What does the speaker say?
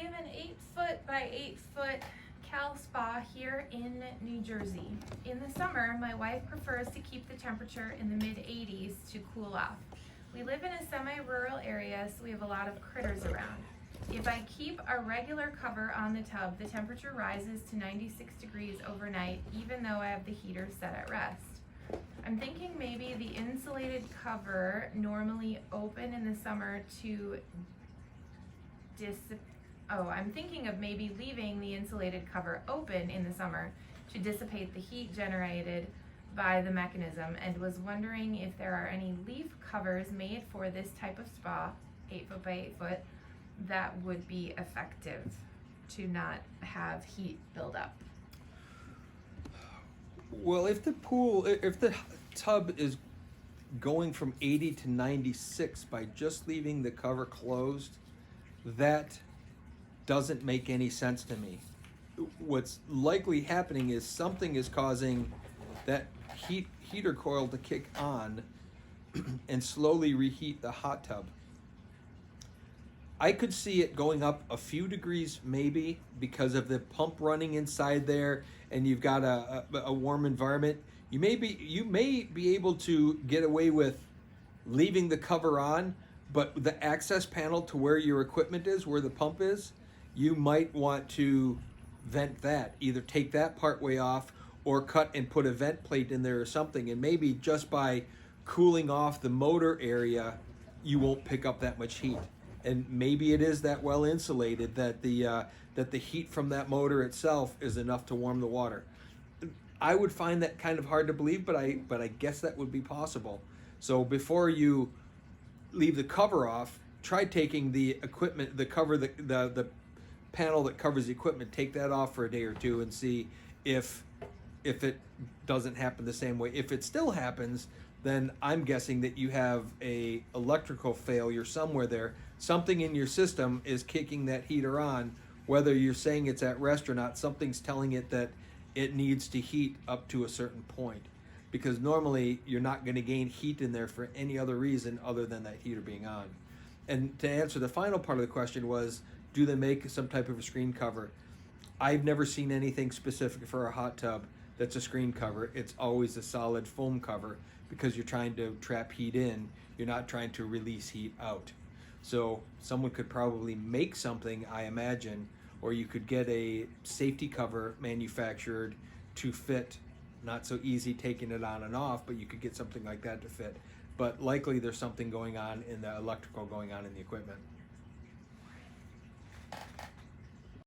have an 8-foot by 8-foot Cal spa here in New Jersey. In the summer, my wife prefers to keep the temperature in the mid-80s to cool off. We live in a semi-rural area, so we have a lot of critters around. If I keep a regular cover on the tub, the temperature rises to 96 degrees overnight, even though I have the heater set at rest. I'm thinking maybe the insulated cover, normally open in the summer, to I'm thinking of maybe leaving the insulated cover open in the summer to dissipate the heat generated by the mechanism, and was wondering if there are any leaf covers made for this type of spa, 8-foot by 8-foot, that would be effective to not have heat build up. Well, if the tub is going from 80 to 96 by just leaving the cover closed, that doesn't make any sense to me. What's likely happening is something is causing that heater coil to kick on and slowly reheat the hot tub. I could see it going up a few degrees maybe because of the pump running inside there, and you've got a warm environment. You may be able to get away with leaving the cover on, but the access panel to where your equipment is, where the pump is, you might want to vent that. Either take that part way off or cut and put a vent plate in there or something, and maybe just by cooling off the motor area, you won't pick up that much heat. And maybe it is that well insulated that the heat from that motor itself is enough to warm the water. I would find that kind of hard to believe, but I guess that would be possible. So before you leave the cover off, try taking the equipment, the panel that covers the equipment, take that off for a day or two and see if it doesn't happen the same way. If it still happens, then I'm guessing that you have a electrical failure somewhere there. Something in your system is kicking that heater on, whether you're saying it's at rest or not. Something's telling it that it needs to heat up to a certain point, because normally you're not going to gain heat in there for any other reason other than that heater being on. And to answer the final part of the question was, do they make some type of a screen cover? I've never seen anything specific for a hot tub that's a screen cover. It's always a solid foam cover, because you're trying to trap heat in, you're not trying to release heat out. So someone could probably make something, I imagine, or you could get a safety cover manufactured to fit. Not so easy taking it on and off, but you could get something like that to fit. But likely there's something going on in the electrical going on in the equipment.